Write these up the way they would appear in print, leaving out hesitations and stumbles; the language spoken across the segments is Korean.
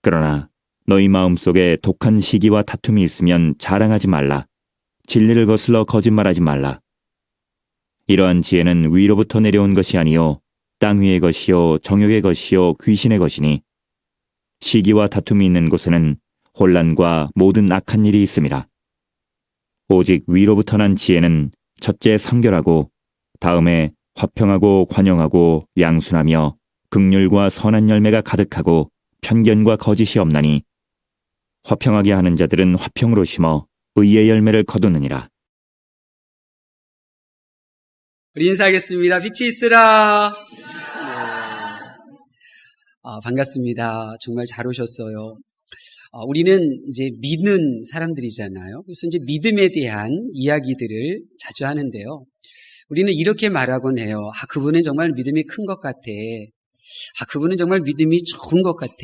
그러나 너희 마음속에 독한 시기와 다툼이 있으면 자랑하지 말라. 진리를 거슬러 거짓말하지 말라. 이러한 지혜는 위로부터 내려온 것이 아니요 땅 위의 것이요 정욕의 것이요 귀신의 것이니 시기와 다툼이 있는 곳에는 혼란과 모든 악한 일이 있음이라. 오직 위로부터 난 지혜는 첫째 성결하고 다음에 화평하고 관용하고 양순하며 긍휼과 선한 열매가 가득하고 편견과 거짓이 없나니 화평하게 하는 자들은 화평으로 심어 의의 열매를 거두느니라. 우리 인사하겠습니다. 빛이 있으라. 반갑습니다. 정말 잘 오셨어요. 우리는 이제 믿는 사람들이잖아요. 그래서 이제 믿음에 대한 이야기들을 자주 하는데요. 우리는 이렇게 말하곤 해요. 그분은 정말 믿음이 큰 것 같아. 그분은 정말 믿음이 좋은 것 같아.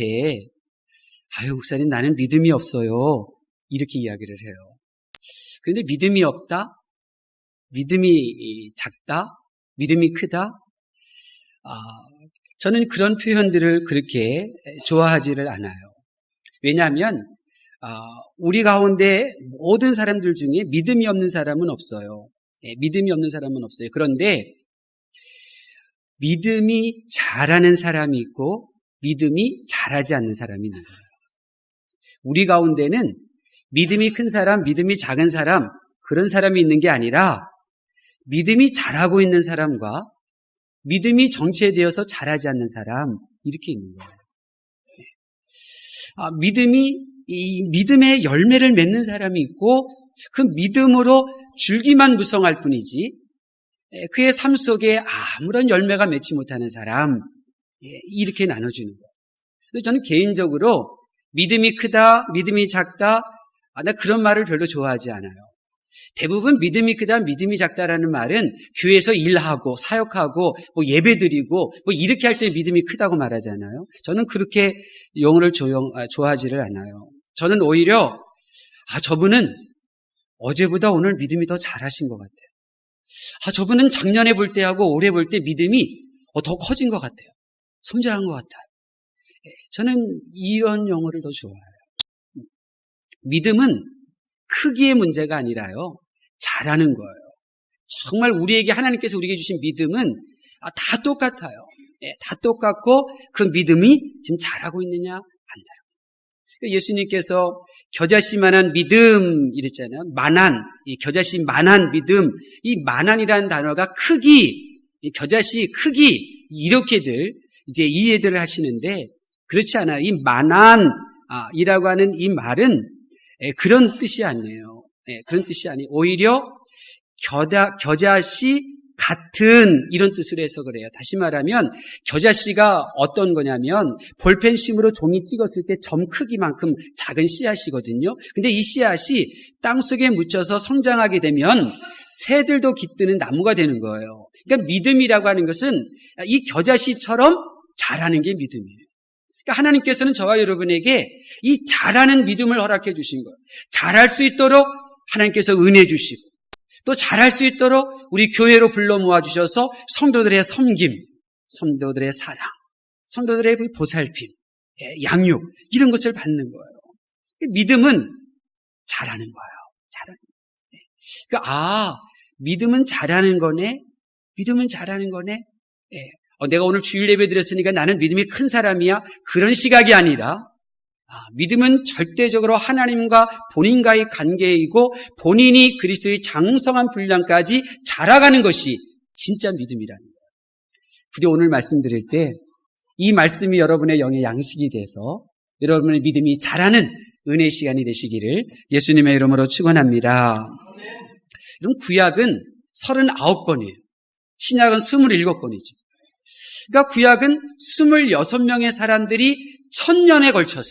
목사님 나는 믿음이 없어요. 이렇게 이야기를 해요. 그런데 믿음이 없다? 믿음이 작다? 믿음이 크다? 저는 그런 표현들을 그렇게 좋아하지를 않아요. 왜냐하면 우리 가운데 모든 사람들 중에 믿음이 없는 사람은 없어요. 믿음이 없는 사람은 없어요. 그런데 믿음이 잘하는 사람이 있고 믿음이 잘하지 않는 사람이 있는 거예요. 우리 가운데는 믿음이 큰 사람, 믿음이 작은 사람 그런 사람이 있는 게 아니라 믿음이 잘하고 있는 사람과 믿음이 정체되어서 잘하지 않는 사람 이렇게 있는 거예요. 이 믿음의 열매를 맺는 사람이 있고 그 믿음으로 줄기만 무성할 뿐이지 그의 삶 속에 아무런 열매가 맺지 못하는 사람 이렇게 나눠주는 거예요. 그래서 저는 개인적으로 믿음이 크다, 믿음이 작다 나 그런 말을 별로 좋아하지 않아요. 대부분 믿음이 크다, 믿음이 작다라는 말은 교회에서 일하고 사역하고 예배드리고 이렇게 할 때 믿음이 크다고 말하잖아요. 저는 그렇게 용어를 좋아하지를 않아요. 저는 오히려 저분은 어제보다 오늘 믿음이 더 잘하신 것 같아요. 저분은 작년에 볼 때하고 올해 볼 때 믿음이 더 커진 것 같아요. 성장한 것 같아요. 저는 이런 용어를 더 좋아해요. 믿음은 크기의 문제가 아니라요. 잘하는 거예요. 정말 하나님께서 우리에게 주신 믿음은 다 똑같아요. 다 똑같고 그 믿음이 지금 잘하고 있느냐 안 잘하고. 예수님께서 겨자씨만한 믿음 이랬잖아요. 이 겨자씨만한 믿음. 이 만한이라는 단어가 크기, 겨자씨 크기 이렇게들 이제 이해들을 하시는데 그렇지 않아요. 이 만한이라고 하는 이 말은 그런 뜻이 아니에요. 그런 뜻이 아니에요. 오히려 겨자씨 같은 이런 뜻으로 해석을 해요. 다시 말하면 겨자씨가 어떤 거냐면 볼펜심으로 종이 찍었을 때 점 크기만큼 작은 씨앗이거든요. 근데 이 씨앗이 땅속에 묻혀서 성장하게 되면 새들도 깃드는 나무가 되는 거예요. 그러니까 믿음이라고 하는 것은 이 겨자씨처럼 자라는 게 믿음이에요. 그러니까 하나님께서는 저와 여러분에게 이 잘하는 믿음을 허락해 주신 거예요. 잘할 수 있도록 하나님께서 은혜 주시고 또 잘할 수 있도록 우리 교회로 불러 모아주셔서 성도들의 섬김, 성도들의 사랑, 성도들의 보살핌, 양육 이런 것을 받는 거예요. 믿음은 잘하는 거예요. 잘하는 거예요. 그러니까 믿음은 잘하는 거네. 믿음은 잘하는 거네. 내가 오늘 주일 예배 드렸으니까 나는 믿음이 큰 사람이야. 그런 시각이 아니라 믿음은 절대적으로 하나님과 본인과의 관계이고 본인이 그리스도의 장성한 분량까지 자라가는 것이 진짜 믿음이라는 거예요. 부디 오늘 말씀드릴 때 이 말씀이 여러분의 영의 양식이 돼서 여러분의 믿음이 자라는 은혜 시간이 되시기를 예수님의 이름으로 축원합니다. 이런 구약은 39권이에요. 신약은 27권이죠. 그러니까 구약은 26명의 사람들이 1000년에 걸쳐서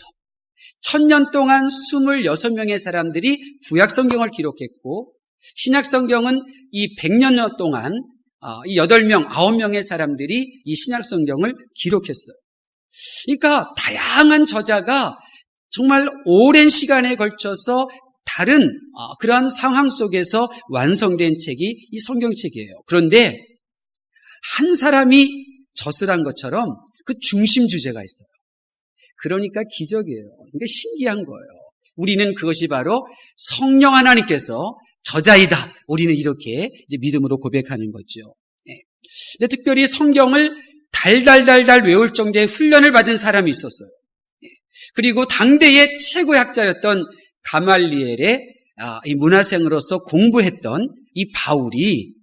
1000년 동안 26명의 사람들이 구약 성경을 기록했고 신약 성경은 이 100년 동안 이 8명, 9명의 사람들이 이 신약 성경을 기록했어요. 그러니까 다양한 저자가 정말 오랜 시간에 걸쳐서 다른 그러한 상황 속에서 완성된 책이 이 성경책이에요. 그런데 한 사람이 젖을 한 것처럼 그 중심 주제가 있어요. 그러니까 기적이에요. 그러니까 신기한 거예요. 우리는 그것이 바로 성령 하나님께서 저자이다. 우리는 이렇게 이제 믿음으로 고백하는 거죠. 근데 특별히 성경을 달달달달 외울 정도의 훈련을 받은 사람이 있었어요. 그리고 당대의 최고의 학자였던 가말리엘의 이 문화생으로서 공부했던 이 바울이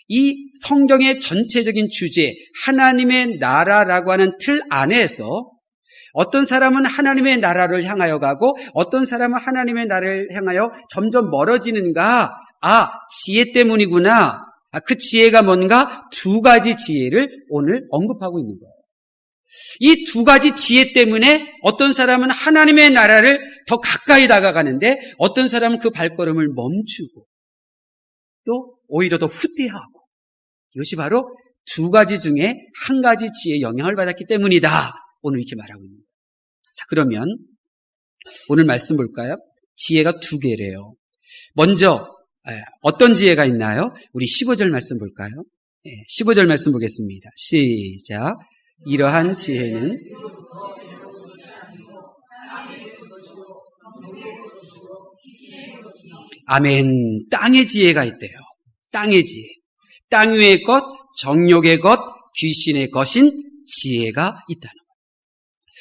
이 성경의 전체적인 주제, 하나님의 나라라고 하는 틀 안에서 어떤 사람은 하나님의 나라를 향하여 가고 어떤 사람은 하나님의 나라를 향하여 점점 멀어지는가? 지혜 때문이구나. 그 지혜가 뭔가? 두 가지 지혜를 오늘 언급하고 있는 거예요. 이 두 가지 지혜 때문에 어떤 사람은 하나님의 나라를 더 가까이 다가가는데 어떤 사람은 그 발걸음을 멈추고 또 오히려 더 후퇴하고, 이것이 바로 두 가지 중에 한 가지 지혜의 영향을 받았기 때문이다. 오늘 이렇게 말하고 있는 거예요. 자, 그러면 오늘 말씀 볼까요? 지혜가 두 개래요. 먼저 어떤 지혜가 있나요? 우리 15절 말씀 볼까요? 15절 말씀 보겠습니다. 시작. 이러한 지혜는 아멘. 땅의 지혜가 있대요. 땅의 지혜. 땅 위의 것, 정욕의 것, 귀신의 것인 지혜가 있다는 거예요.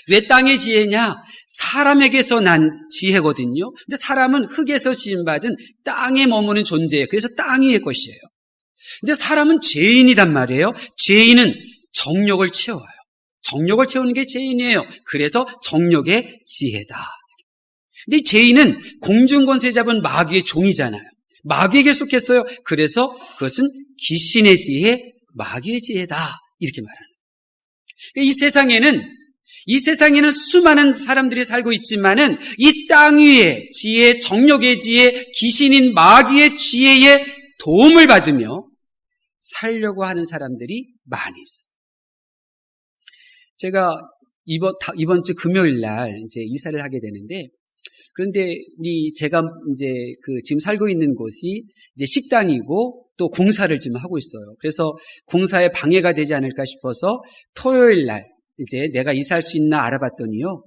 왜 땅의 지혜냐? 사람에게서 난 지혜거든요. 근데 사람은 흙에서 지음받은 땅에 머무는 존재예요. 그래서 땅 위의 것이에요. 근데 사람은 죄인이란 말이에요. 죄인은 정욕을 채워요. 정욕을 채우는 게 죄인이에요. 그래서 정욕의 지혜다. 근데 죄인은 공중권세 잡은 마귀의 종이잖아요. 마귀에게 속했어요. 그래서 그것은 귀신의 지혜, 마귀의 지혜다. 이렇게 말하는 거예요. 이 세상에는 수많은 사람들이 살고 있지만은 이 땅 위에 지혜, 정욕의 지혜, 귀신인 마귀의 지혜에 도움을 받으며 살려고 하는 사람들이 많이 있어요. 제가 이번 주 금요일 날 이제 이사를 하게 되는데, 그런데 제가 이제 지금 살고 있는 곳이 이제 식당이고 또 공사를 지금 하고 있어요. 그래서 공사에 방해가 되지 않을까 싶어서 토요일 날 이제 내가 이사할 수 있나 알아봤더니요,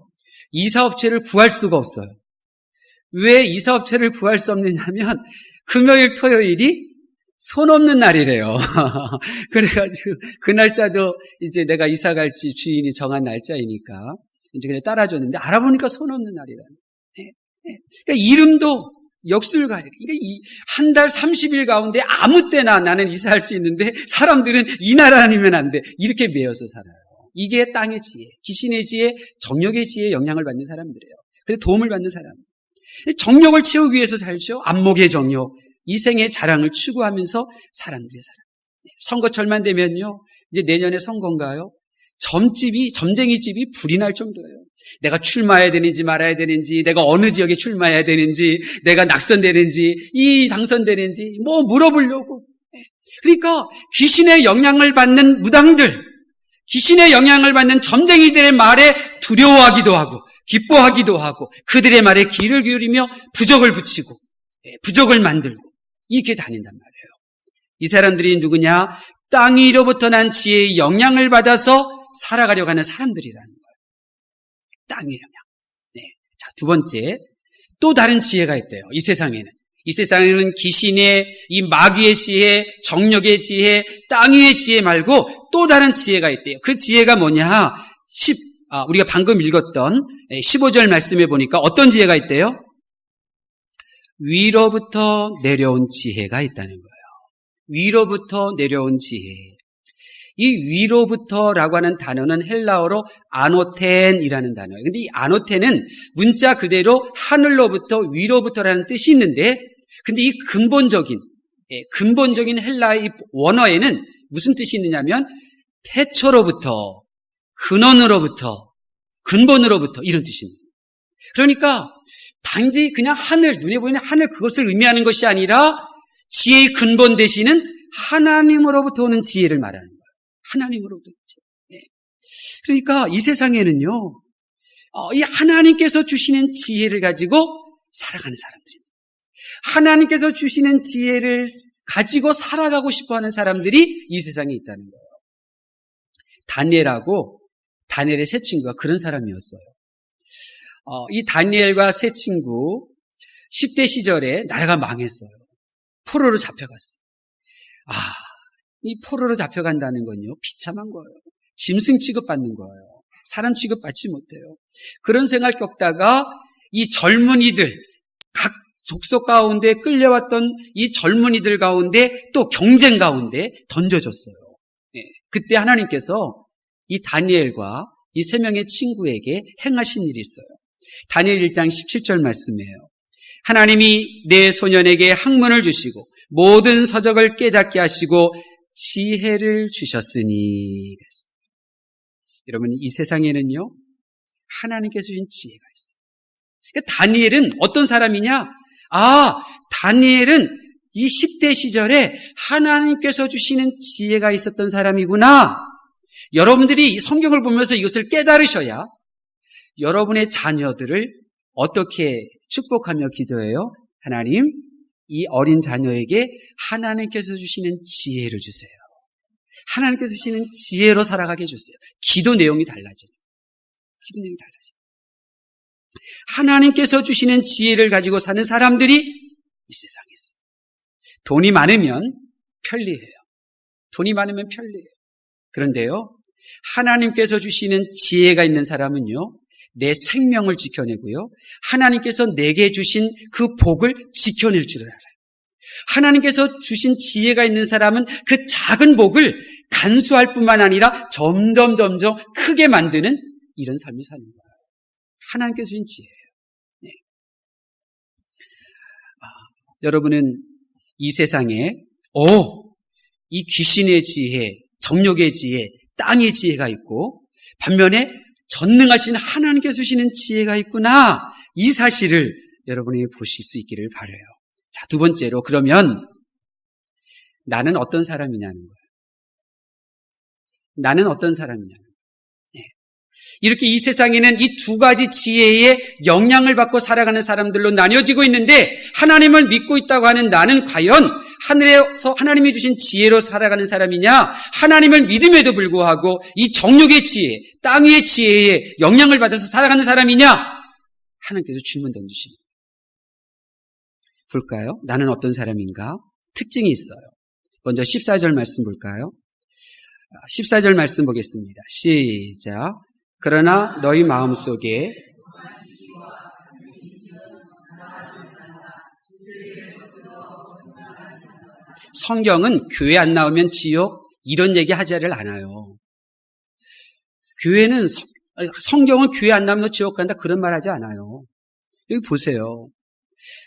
이사업체를 구할 수가 없어요. 왜 이사업체를 구할 수 없느냐면 금요일, 토요일이 손 없는 날이래요. 그래가지고 그 날짜도 이제 내가 이사 갈지 주인이 정한 날짜이니까 이제 그냥 따라줬는데 알아보니까 손 없는 날이라는. 그러니까 이름도 역술가예요. 그러니까 한 달 30일 가운데 아무 때나 나는 이사할 수 있는데 사람들은 이 나라 아니면 안 돼. 이렇게 매여서 살아요. 이게 땅의 지혜, 귀신의 지혜, 정욕의 지혜에 영향을 받는 사람들이에요. 그래서 도움을 받는 사람. 정욕을 채우기 위해서 살죠. 안목의 정욕, 이생의 자랑을 추구하면서 사람들이 살아요. 선거철만 되면요, 이제 내년에 선거인가요? 점쟁이 집이 불이 날 정도예요. 내가 출마해야 되는지 말아야 되는지, 내가 어느 지역에 출마해야 되는지, 내가 낙선되는지, 당선되는지 뭐 물어보려고. 그러니까 귀신의 영향을 받는 무당들, 귀신의 영향을 받는 점쟁이들의 말에 두려워하기도 하고 기뻐하기도 하고 그들의 말에 귀를 기울이며 부적을 붙이고 부적을 만들고 이렇게 다닌단 말이에요. 이 사람들이 누구냐? 땅 위로부터 난 지혜의 영향을 받아서 살아가려고 하는 사람들이라는 거예요. 땅의 영향. 자, 두 번째, 또 다른 지혜가 있대요. 이 세상에는 귀신의, 이 마귀의 지혜, 정욕의 지혜, 땅 위의 지혜 말고 또 다른 지혜가 있대요. 그 지혜가 뭐냐? 우리가 방금 읽었던 15절 말씀에 보니까 어떤 지혜가 있대요? 위로부터 내려온 지혜가 있다는 거예요. 위로부터 내려온 지혜. 이 위로부터라고 하는 단어는 헬라어로 아노텐이라는 단어예요. 근데 이 아노텐은 문자 그대로 하늘로부터 위로부터라는 뜻이 있는데, 근데 이 근본적인 헬라의 원어에는 무슨 뜻이 있느냐면 태초로부터, 근원으로부터, 근본으로부터 이런 뜻입니다. 그러니까 단지 그냥 하늘, 눈에 보이는 하늘 그것을 의미하는 것이 아니라 지혜의 근본 대신은 하나님으로부터 오는 지혜를 말하는 거예요. 하나님으로부터. 그러니까 이 세상에는요, 이 하나님께서 주시는 지혜를 가지고 살아가는 사람들입니다. 하나님께서 주시는 지혜를 가지고 살아가고 싶어하는 사람들이 이 세상에 있다는 거예요. 다니엘의 세 친구가 그런 사람이었어요. 이 다니엘과 세 친구 10대 시절에 나라가 망했어요. 포로로 잡혀갔어요. 이 포로로 잡혀간다는 건요, 비참한 거예요. 짐승 취급받는 거예요. 사람 취급받지 못해요. 그런 생활 겪다가 이 젊은이들, 각 족속 가운데 끌려왔던 이 젊은이들 가운데 또 경쟁 가운데 던져졌어요. 그때 하나님께서 이 다니엘과 이 세 명의 친구에게 행하신 일이 있어요. 다니엘 1장 17절 말씀이에요. 하나님이 내 소년에게 학문을 주시고 모든 서적을 깨닫게 하시고 지혜를 주셨으니. 여러분, 이 세상에는요, 하나님께서 주신 지혜가 있어요. 그러니까 다니엘은 어떤 사람이냐? 다니엘은 이 10대 시절에 하나님께서 주시는 지혜가 있었던 사람이구나. 여러분들이 이 성경을 보면서 이것을 깨달으셔야 여러분의 자녀들을 어떻게 축복하며 기도해요? 하나님, 이 어린 자녀에게 하나님께서 주시는 지혜를 주세요. 하나님께서 주시는 지혜로 살아가게 해주세요. 기도 내용이 달라져요. 기도 내용이 달라져요. 하나님께서 주시는 지혜를 가지고 사는 사람들이 이 세상에 있어요. 돈이 많으면 편리해요. 돈이 많으면 편리해요. 그런데요, 하나님께서 주시는 지혜가 있는 사람은요, 내 생명을 지켜내고요, 하나님께서 내게 주신 그 복을 지켜낼 줄 알아요. 하나님께서 주신 지혜가 있는 사람은 그 작은 복을 간수할 뿐만 아니라 점점 크게 만드는 이런 삶을 사는 거예요. 하나님께서 주신 지혜예요. 네. 여러분은 이 세상에 이 귀신의 지혜, 정욕의 지혜, 땅의 지혜가 있고 반면에 전능하신 하나님께서 주시는 지혜가 있구나. 이 사실을 여러분이 보실 수 있기를 바라요. 자, 두 번째로, 그러면 나는 어떤 사람이냐는 거예요. 나는 어떤 사람이냐는 거예요. 네. 이렇게 이 세상에는 이 두 가지 지혜의 영향을 받고 살아가는 사람들로 나뉘어지고 있는데, 하나님을 믿고 있다고 하는 나는 과연 하늘에서 하나님이 주신 지혜로 살아가는 사람이냐, 하나님을 믿음에도 불구하고 이 정욕의 지혜, 땅 위의 지혜에 영향을 받아서 살아가는 사람이냐, 하나님께서 질문 던지시는 거예요. 볼까요? 나는 어떤 사람인가? 특징이 있어요. 먼저 14절 말씀 볼까요? 14절 말씀 보겠습니다. 시작. 그러나 너희 마음속에 성경은 교회 안 나오면 지옥 이런 얘기 하지를 않아요. 성경은 교회 안 나오면 너 지옥 간다 그런 말 하지 않아요. 여기 보세요.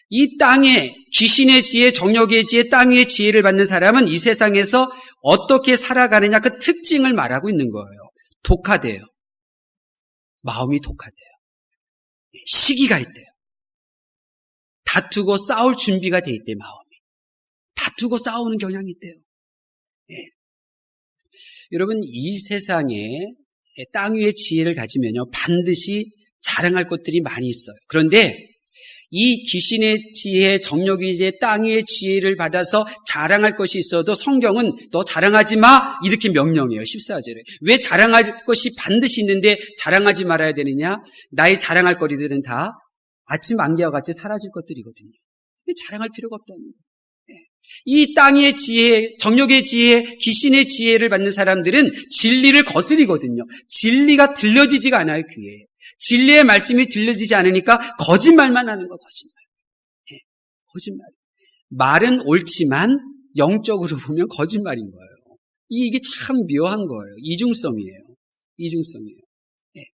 이 땅에 귀신의 지혜, 정욕의 지혜, 땅 위의 지혜를 받는 사람은 이 세상에서 어떻게 살아가느냐 그 특징을 말하고 있는 거예요. 독하대요. 마음이 독하대요. 시기가 있대요. 다투고 싸울 준비가 돼 있대요. 마음이. 다투고 싸우는 경향이 있대요. 네. 여러분, 이 세상에 땅 위의 지혜를 가지면요 반드시 자랑할 것들이 많이 있어요. 그런데 이 귀신의 지혜, 정욕의 지혜, 땅 위의 지혜를 받아서 자랑할 것이 있어도 성경은 너 자랑하지 마 이렇게 명령해요. 14절에. 왜 자랑할 것이 반드시 있는데 자랑하지 말아야 되느냐? 나의 자랑할 거리들은 다 아침 안개와 같이 사라질 것들이거든요. 자랑할 필요가 없다는 거예요. 이 땅의 지혜, 정욕의 지혜, 귀신의 지혜를 받는 사람들은 진리를 거스리거든요. 진리가 들려지지가 않아요, 귀에. 진리의 말씀이 들려지지 않으니까 거짓말만 하는 거, 거짓말. 네, 거짓말. 말은 옳지만 영적으로 보면 거짓말인 거예요. 이게 참 묘한 거예요. 이중성이에요. 이중성이에요. 네.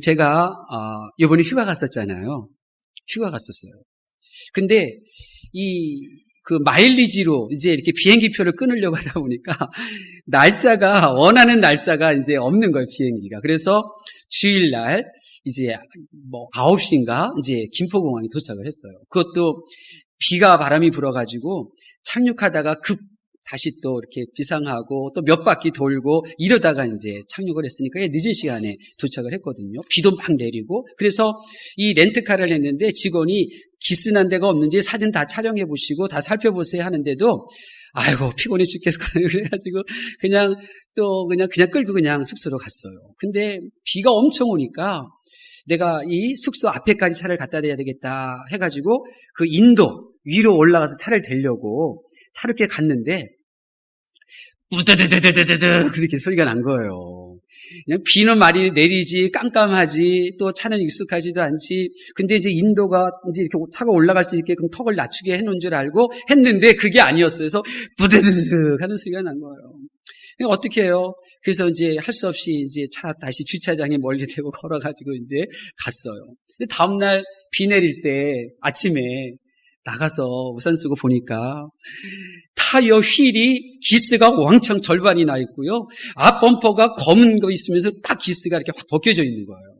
제가 이번에 휴가 갔었잖아요. 휴가 갔었어요. 근데 마일리지로 이제 이렇게 비행기표를 끊으려고 하다 보니까 원하는 날짜가 이제 없는 거예요, 비행기가. 그래서 주일날 이제 9시인가 이제 김포공항에 도착을 했어요. 그것도 비가 바람이 불어가지고 착륙하다가 다시 또 이렇게 비상하고 또 몇 바퀴 돌고 이러다가 이제 착륙을 했으니까 늦은 시간에 도착을 했거든요. 비도 막 내리고. 그래서 이 렌트카를 했는데 직원이 기스난 데가 없는지 사진 다 촬영해 보시고 다 살펴보세요 하는데도 아이고, 피곤해 죽겠어. 그래가지고, 그냥 끌고 그냥 숙소로 갔어요. 근데 비가 엄청 오니까 내가 이 숙소 앞에까지 차를 갖다 대야 되겠다 해가지고 그 인도 위로 올라가서 차를 대려고 차를 이렇게 갔는데, 우드드드드드드 그렇게 소리가 난 거예요. 그냥 비는 많이 내리지, 깜깜하지, 또 차는 익숙하지도 않지. 근데 이제 인도가 이제 이렇게 차가 올라갈 수 있게끔 턱을 낮추게 해놓은 줄 알고 했는데 그게 아니었어요. 그래서 부드드드 하는 소리가 난 거예요. 어떻게 해요? 그래서 이제 할 수 없이 이제 차 다시 주차장에 멀리 대고 걸어가지고 이제 갔어요. 근데 다음날 비 내릴 때 아침에 나가서 우산 쓰고 보니까 타이어 휠이 기스가 왕창 절반이 나 있고요. 앞 범퍼가 검은 거 있으면서 딱 기스가 이렇게 확 벗겨져 있는 거예요.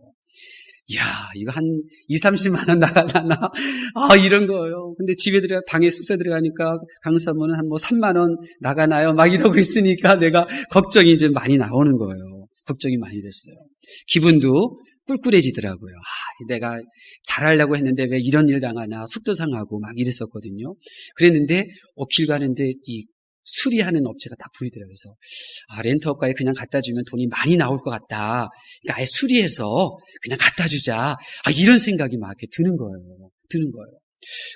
이야, 이거 한 20-30만 원 나가려나? 이런 거예요. 근데 집에 방에 숙소 들어가니까 강사모는 한 3만 원 나가나요? 막 이러고 있으니까 내가 걱정이 좀 많이 나오는 거예요. 걱정이 많이 됐어요. 기분도 꿀꿀해지더라고요. 내가 잘하려고 했는데 왜 이런 일 당하나 속도 상하고 막 이랬었거든요. 그랬는데 길 가는데 이 수리하는 업체가 딱 보이더라고요. 그래서 렌터카에 그냥 갖다 주면 돈이 많이 나올 것 같다. 그러니까 아예 수리해서 그냥 갖다 주자. 이런 생각이 막 이렇게 드는 거예요.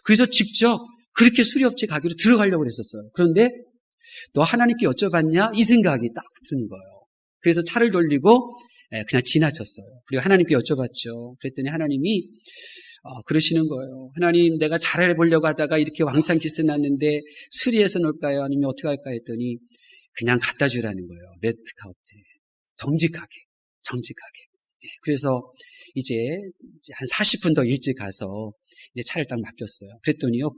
그래서 직접 그렇게 수리업체 가기로 들어가려고 그랬었어요. 그런데 너 하나님께 여쭤봤냐? 이 생각이 딱 드는 거예요. 그래서 차를 돌리고 그냥 지나쳤어요. 그리고 하나님께 여쭤봤죠. 그랬더니 하나님이 그러시는 거예요. 하나님, 내가 잘해보려고 하다가 이렇게 왕창 기스 났는데 수리해서 놓을까요? 아니면 어떻게 할까 했더니 그냥 갖다 주라는 거예요. 렌트카 업체. 정직하게. 그래서 이제 한 40분 더 일찍 가서 이제 차를 딱 맡겼어요. 그랬더니요,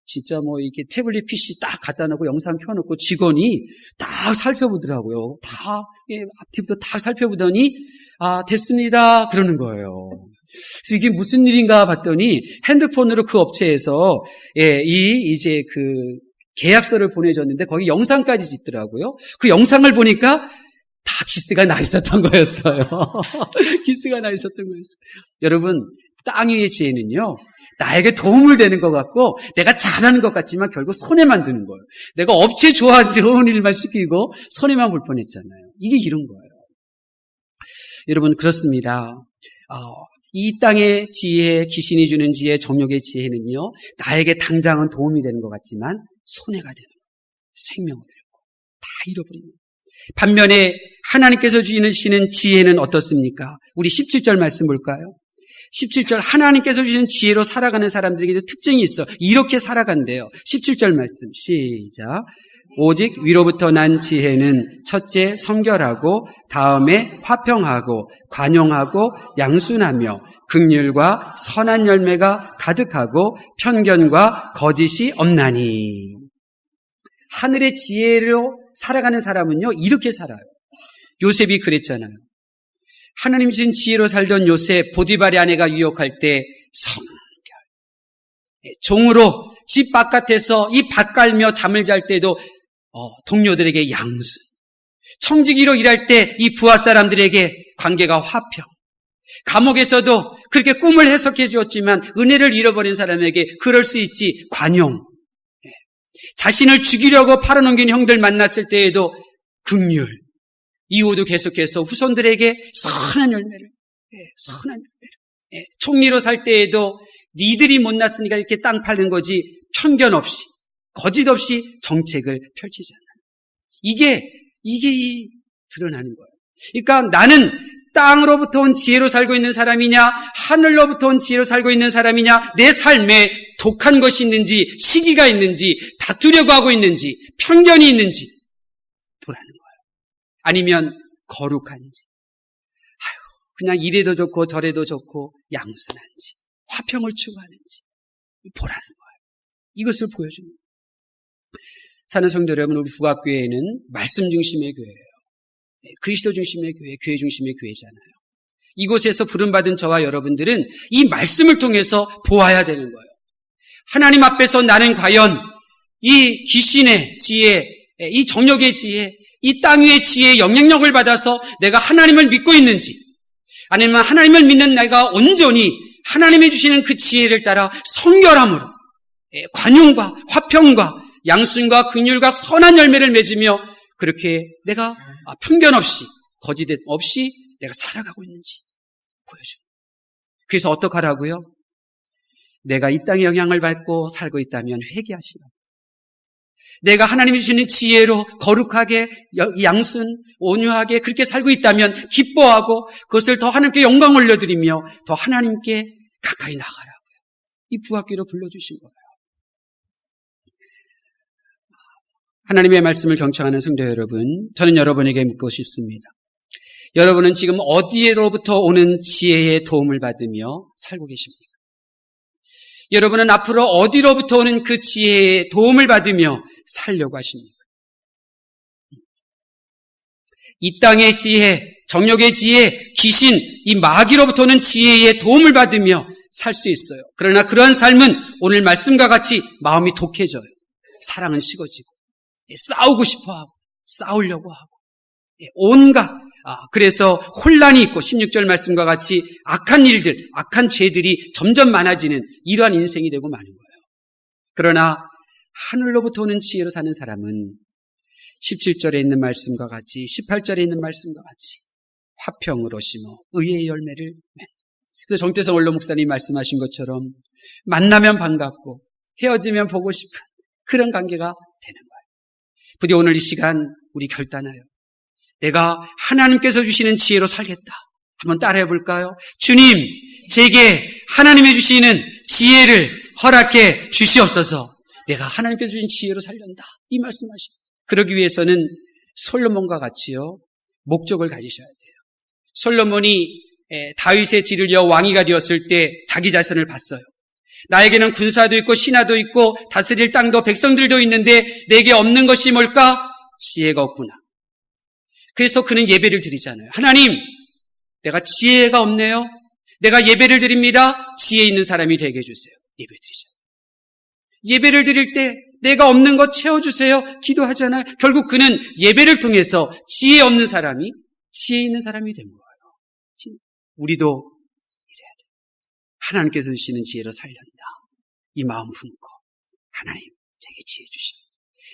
진짜 이게 태블릿 PC 딱 갖다 놓고 영상 켜놓고 직원이 딱 살펴보더라고요. 앞뒤부터 딱 살펴보더니, 됐습니다. 그러는 거예요. 그래서 이게 무슨 일인가 봤더니 핸드폰으로 그 업체에서 이제 그 계약서를 보내줬는데 거기 영상까지 있더라고요. 그 영상을 보니까 다 기스가 나 있었던 거였어요. 기스가 나 있었던 거였어요. 여러분, 땅 위의 지혜는요, 나에게 도움을 되는 것 같고 내가 잘하는 것 같지만 결국 손해만 드는 거예요. 내가 업체 좋은 일만 시키고 손해만 볼 뻔했잖아요. 이게 이런 거예요. 여러분, 그렇습니다. 이 땅의 지혜, 귀신이 주는 지혜, 정욕의 지혜는요, 나에게 당장은 도움이 되는 것 같지만 손해가 되는 거예요. 생명을 잃고 다 잃어버리는 거예요. 반면에 하나님께서 주시는 지혜는 어떻습니까? 우리 17절 말씀 볼까요? 17절, 하나님께서 주시는 지혜로 살아가는 사람들에게도 특징이 있어. 이렇게 살아간대요. 17절 말씀 시작. 오직 위로부터 난 지혜는 첫째 성결하고 다음에 화평하고 관용하고 양순하며 긍휼과 선한 열매가 가득하고 편견과 거짓이 없나니. 하늘의 지혜로 살아가는 사람은요, 이렇게 살아요. 요셉이 그랬잖아요. 하나님 주신 지혜로 살던 요셉, 보디발의 아내가 유혹할 때 성결, 종으로 집 바깥에서 이 밭 갈며 잠을 잘 때도 동료들에게 양순, 청지기로 일할 때 이 부하 사람들에게 관계가 화평, 감옥에서도 그렇게 꿈을 해석해 주었지만 은혜를 잃어버린 사람에게 그럴 수 있지 관용, 자신을 죽이려고 팔아넘긴 형들 만났을 때에도 긍휼, 이후도 계속해서 후손들에게 선한 열매를, 총리로 살 때에도 니들이 못났으니까 이렇게 땅 팔는 거지 편견 없이, 거짓 없이 정책을 펼치지 않아요. 이게 드러나는 거예요. 그러니까 나는 땅으로부터 온 지혜로 살고 있는 사람이냐, 하늘로부터 온 지혜로 살고 있는 사람이냐, 내 삶에 독한 것이 있는지, 시기가 있는지, 다투려고 하고 있는지, 편견이 있는지 보라는 거예요. 아니면 거룩한지, 그냥 이래도 좋고 저래도 좋고 양순한지, 화평을 추구하는지 보라는 거예요. 이것을 보여줍니다. 사는 성도 여러분, 우리 북악교회는 말씀 중심의 교회예요. 그리스도 중심의 교회, 교회 중심의 교회잖아요. 이곳에서 부름받은 저와 여러분들은 이 말씀을 통해서 보아야 되는 거예요. 하나님 앞에서 나는 과연 이 귀신의 지혜, 이 정욕의 지혜, 이 땅 위의 지혜의 영향력을 받아서 내가 하나님을 믿고 있는지, 아니면 하나님을 믿는 내가 온전히 하나님이 주시는 그 지혜를 따라 성결함으로 관용과 화평과 양순과 긍휼과 선한 열매를 맺으며 그렇게 내가 편견 없이 거짓 없이 내가 살아가고 있는지 보여줍니다. 그래서 어떡하라고요? 내가 이 땅의 영향을 받고 살고 있다면 회개하시라. 내가 하나님이 주시는 지혜로 거룩하게 양순, 온유하게 그렇게 살고 있다면 기뻐하고 그것을 더 하나님께 영광 올려드리며 더 하나님께 가까이 나가라고요. 이 부학기로 불러주신 거예요. 하나님의 말씀을 경청하는 성도 여러분, 저는 여러분에게 묻고 싶습니다. 여러분은 지금 어디로부터 오는 지혜의 도움을 받으며 살고 계십니까? 여러분은 앞으로 어디로부터 오는 그 지혜의 도움을 받으며 살려고 하십니까? 이 땅의 지혜, 정욕의 지혜, 귀신, 이 마귀로부터 오는 지혜의 도움을 받으며 살 수 있어요. 그러나 그러한 삶은 오늘 말씀과 같이 마음이 독해져요. 사랑은 식어지고 싸우고 싶어하고 싸우려고 하고 온갖 그래서 혼란이 있고 16절 말씀과 같이 악한 일들, 악한 죄들이 점점 많아지는 이러한 인생이 되고 마는 거예요. 그러나 하늘로부터 오는 지혜로 사는 사람은 17절에 있는 말씀과 같이 18절에 있는 말씀과 같이 화평으로 심어 의의 열매를 맺는. 그래서 정태성 원로 목사님이 말씀하신 것처럼 만나면 반갑고 헤어지면 보고 싶은 그런 관계가 되는 거예요. 부디 오늘 이 시간 우리 결단하여 내가 하나님께서 주시는 지혜로 살겠다. 한번 따라해 볼까요? 주님, 제게 하나님이 주시는 지혜를 허락해 주시옵소서. 내가 하나님께서 주신 지혜로 살련다. 이 말씀하십니다. 그러기 위해서는 솔로몬과 같이요, 목적을 가지셔야 돼요. 솔로몬이 다윗의 뒤를 이어 왕위가 되었을 때 자기 자신을 봤어요. 나에게는 군사도 있고 신하도 있고 다스릴 땅도 백성들도 있는데 내게 없는 것이 뭘까? 지혜가 없구나. 그래서 그는 예배를 드리잖아요. 하나님, 내가 지혜가 없네요. 내가 예배를 드립니다. 지혜 있는 사람이 되게 해주세요. 예배 드리잖아요. 예배를 드릴 때 내가 없는 것 채워주세요. 기도하잖아요. 결국 그는 예배를 통해서 지혜 없는 사람이 지혜 있는 사람이 된 거예요. 우리도 이래야 돼요. 하나님께서 주시는 지혜로 살련다. 이 마음 품고 하나님, 제게 지혜 주시오.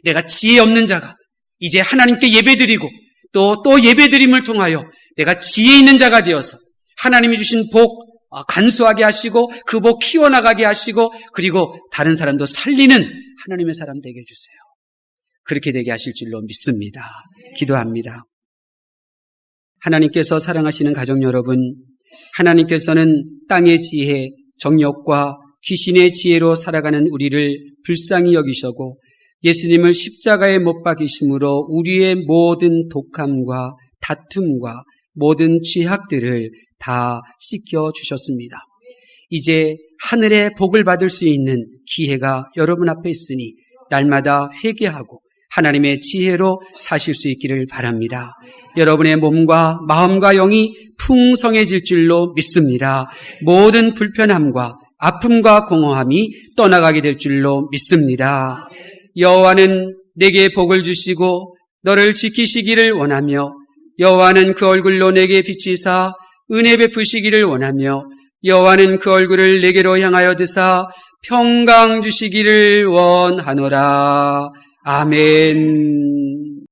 내가 지혜 없는 자가 이제 하나님께 예배드리고 또 예배드림을 통하여 내가 지혜 있는 자가 되어서 하나님이 주신 복 간수하게 하시고 그 복 키워나가게 하시고 그리고 다른 사람도 살리는 하나님의 사람 되게 해주세요. 그렇게 되게 하실 줄로 믿습니다. 기도합니다. 하나님께서 사랑하시는 가족 여러분, 하나님께서는 땅의 지혜, 정욕과 귀신의 지혜로 살아가는 우리를 불쌍히 여기시고 예수님을 십자가에 못 박이심으로 우리의 모든 독함과 다툼과 모든 죄악들을 다 씻겨 주셨습니다. 이제 하늘의 복을 받을 수 있는 기회가 여러분 앞에 있으니 날마다 회개하고 하나님의 지혜로 사실 수 있기를 바랍니다. 여러분의 몸과 마음과 영이 풍성해질 줄로 믿습니다. 모든 불편함과 아픔과 공허함이 떠나가게 될 줄로 믿습니다. 여호와는 내게 복을 주시고 너를 지키시기를 원하며 여호와는 그 얼굴로 내게 비치사 은혜 베푸시기를 원하며 여호와는 그 얼굴을 내게로 향하여 드사 평강 주시기를 원하노라. 아멘.